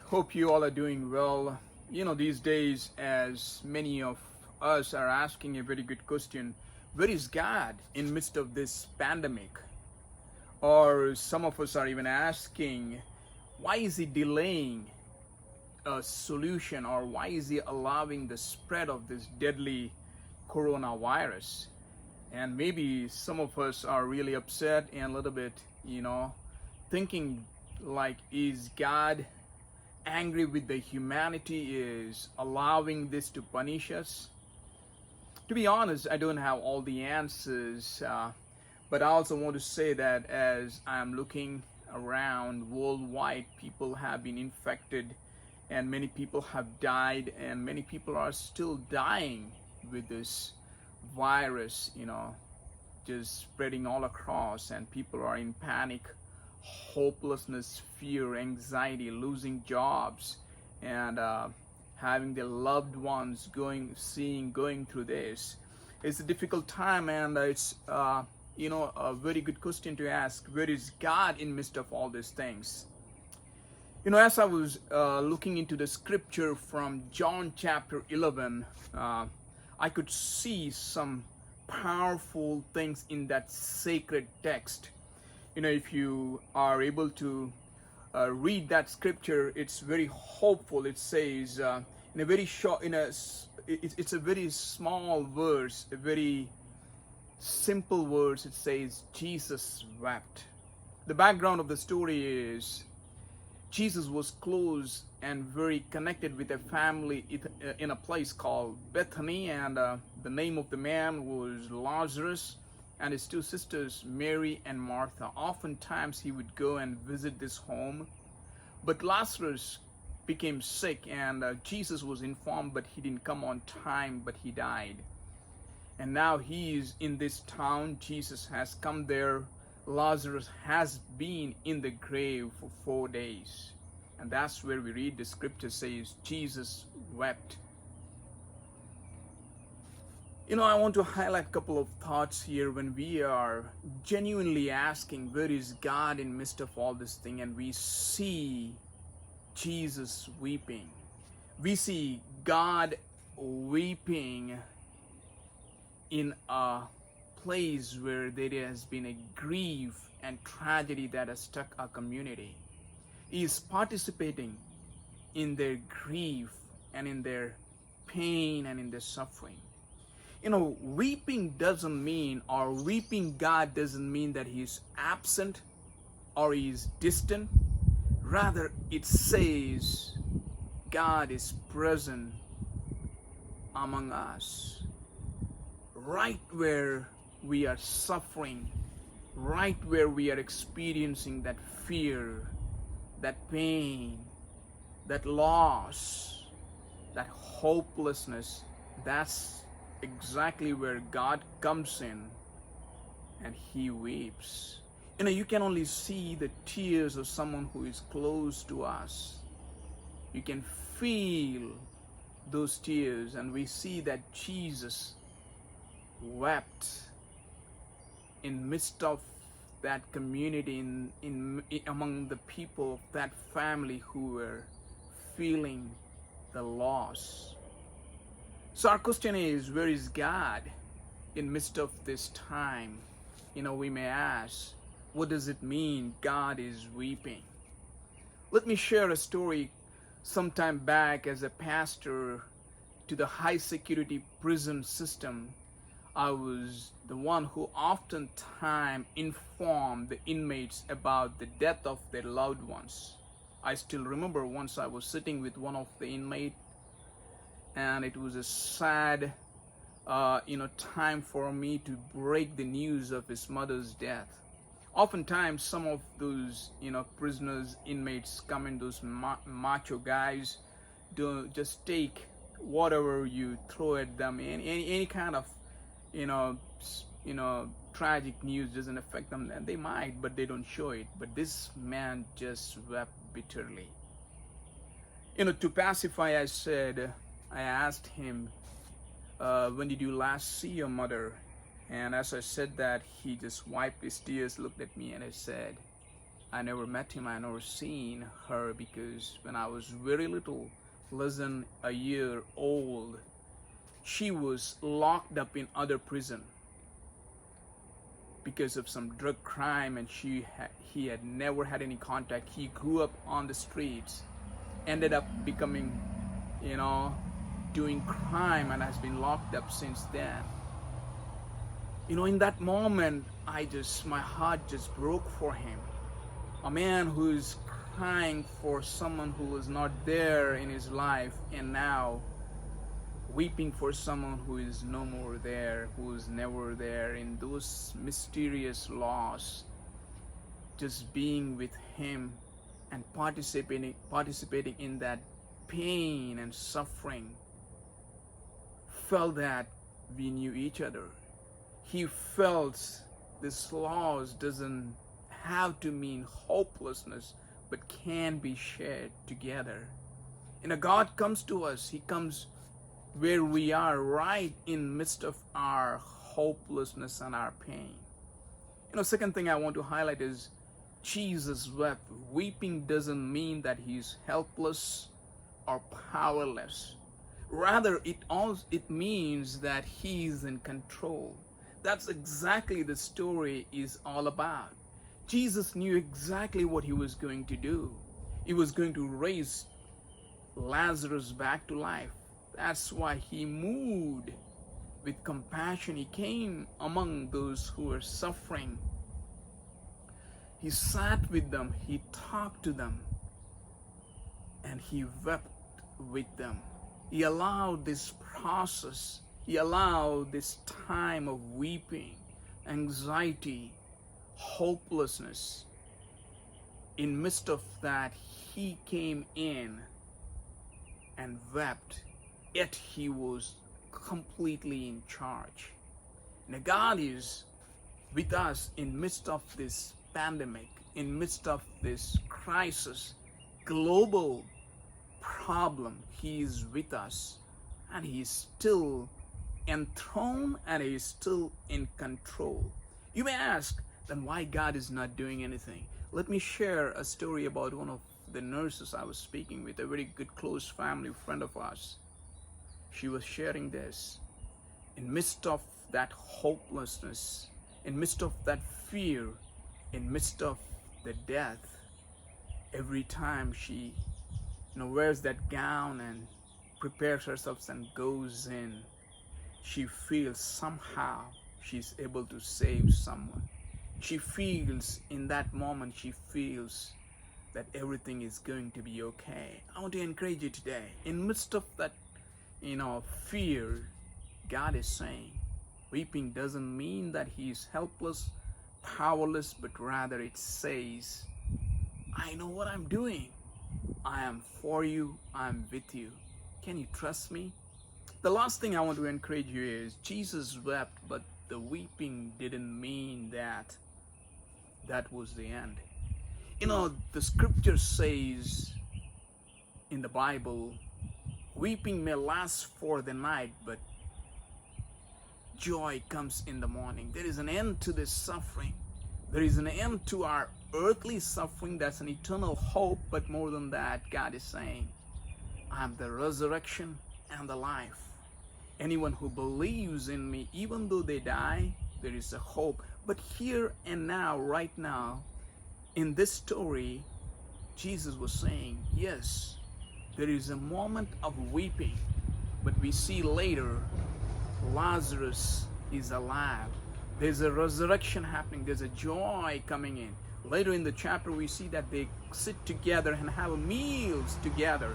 Hope you all are doing well. These days, as many of us are asking a very good question, where is God in midst of this pandemic? Or some of us are even asking, why is he delaying a solution, or why is he allowing the spread of this deadly coronavirus? And maybe some of us are really upset and a little bit, thinking like, is God angry with the humanity, is allowing this to punish us? To be honest, I don't have all the answers, but I also want to say that as I'm looking around worldwide, people have been infected and many people have died, and many people are still dying with this virus, just spreading all across, and people are in panic, hopelessness, fear, anxiety, losing jobs, and having their loved ones going through this. It's a difficult time, and it's a very good question to ask: where is God in midst of all these things? As I was looking into the scripture from John chapter 11, I could see some powerful things in that sacred text. If you are able to read that scripture, it's very hopeful. It says in a very short, it's a very small verse, a very simple verse. It says Jesus wept. The background of the story is Jesus was close and very connected with a family in a place called Bethany, and the name of the man was Lazarus, and his two sisters, Mary and Martha. Oftentimes he would go and visit this home, but Lazarus became sick, and Jesus was informed, but he didn't come on time, but he died. And now he is in this town. Jesus has come there. Lazarus has been in the grave for 4 days. And that's where we read the scripture says Jesus wept. I want to highlight a couple of thoughts here when we are genuinely asking, where is God in midst of all this thing? And we see Jesus weeping. We see God weeping in a place where there has been a grief and tragedy that has struck our community. He is participating in their grief and in their pain and in their suffering. Weeping doesn't mean, or weeping God doesn't mean that He is absent or He is distant. Rather, it says God is present among us, right where we are suffering, right where we are experiencing that fear, that pain, that loss, that hopelessness. That's exactly where God comes in and He weeps. You can only see the tears of someone who is close to us. You can feel those tears, and we see that Jesus wept in midst of that community, in among the people of that family who were feeling the loss. So our question is, where is God in midst of this time? We may ask, what does it mean God is weeping? Let me share a story. Sometime back, as a pastor to the high security prison system, I was the one who oftentimes informed the inmates about the death of their loved ones. I still remember once I was sitting with one of the inmates, and it was a sad time for me to break the news of his mother's death. Oftentimes some of those prisoners, inmates come in, those macho guys, do just take whatever you throw at them, any kind of tragic news doesn't affect them, and they might, but they don't show it. But this man just wept bitterly. To pacify, I asked him, when did you last see your mother? And as I said that, he just wiped his tears, looked at me, and I said, I never met him, I never seen her, because when I was very little, less than a year old, she was locked up in other prison because of some drug crime, and he had never had any contact. He grew up on the streets, ended up becoming, doing crime, and has been locked up since then. In that moment, my heart just broke for him. A man who's crying for someone who was not there in his life, and now weeping for someone who is no more there, who is never there, in those mysterious loss. Just being with him and participating in that pain and suffering, felt that we knew each other. He felt this loss doesn't have to mean hopelessness, but can be shared together. God comes to us. He comes where we are, right in midst of our hopelessness and our pain. Second thing I want to highlight is Jesus wept. Weeping doesn't mean that he's helpless or powerless. Rather, it means that he's in control. That's exactly the story is all about. Jesus knew exactly what he was going to do. He was going to raise Lazarus back to life. That's why he moved with compassion. He came among those who were suffering. He sat with them, he talked to them, and he wept with them. He allowed this process, he allowed this time of weeping, anxiety, hopelessness. In midst of that, he came in and wept, yet he was completely in charge. Now God is with us in midst of this pandemic, in midst of this crisis, global problem. He is with us, and he is still enthroned, and he is still in control. You may ask, then why God is not doing anything? Let me share a story about one of the nurses I was speaking with, a very good close family friend of ours. She was sharing this. In midst of that hopelessness, in midst of that fear, in midst of the death, every time she wears that gown and prepares herself and goes in, she feels somehow she's able to save someone. She feels in that moment, she feels that everything is going to be okay. I want to encourage you today. In midst of that, fear, God is saying, weeping doesn't mean that he is helpless, powerless, but rather it says, I know what I'm doing. I am for you. I'm with you. Can you trust me? The last thing I want to encourage you is Jesus wept, but the weeping didn't mean that was the end. The scripture says in the Bible, weeping may last for the night, but joy comes in the morning. There is an end to this suffering. There is an end to our earthly suffering. That's an eternal hope. But more than that, God is saying, I am the resurrection and the life. Anyone who believes in me, even though they die, there is a hope. But here and now, right now, in this story, Jesus was saying, yes, there is a moment of weeping, but we see later Lazarus is alive. There's a resurrection happening. There's a joy coming in. Later in the chapter, we see that they sit together and have meals together.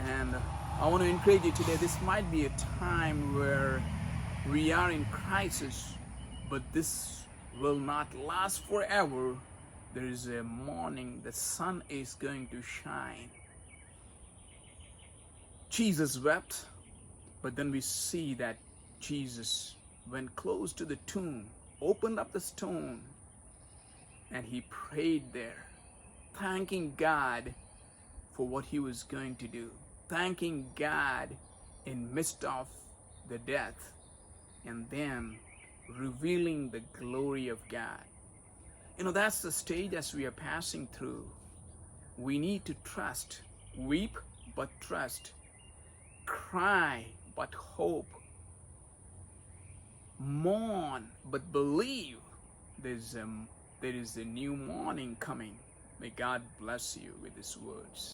And I want to encourage you today, this might be a time where we are in crisis, but this will not last forever. There is a morning, the sun is going to shine. Jesus wept, but then we see that Jesus went close to the tomb, opened up the stone, and he prayed there, thanking God for what he was going to do, thanking God in midst of the death, and then revealing the glory of God. That's the stage as we are passing through. We need to trust. Weep, but trust. Cry, but hope. Mourn, but believe. There is a new morning coming. May God bless you with His words.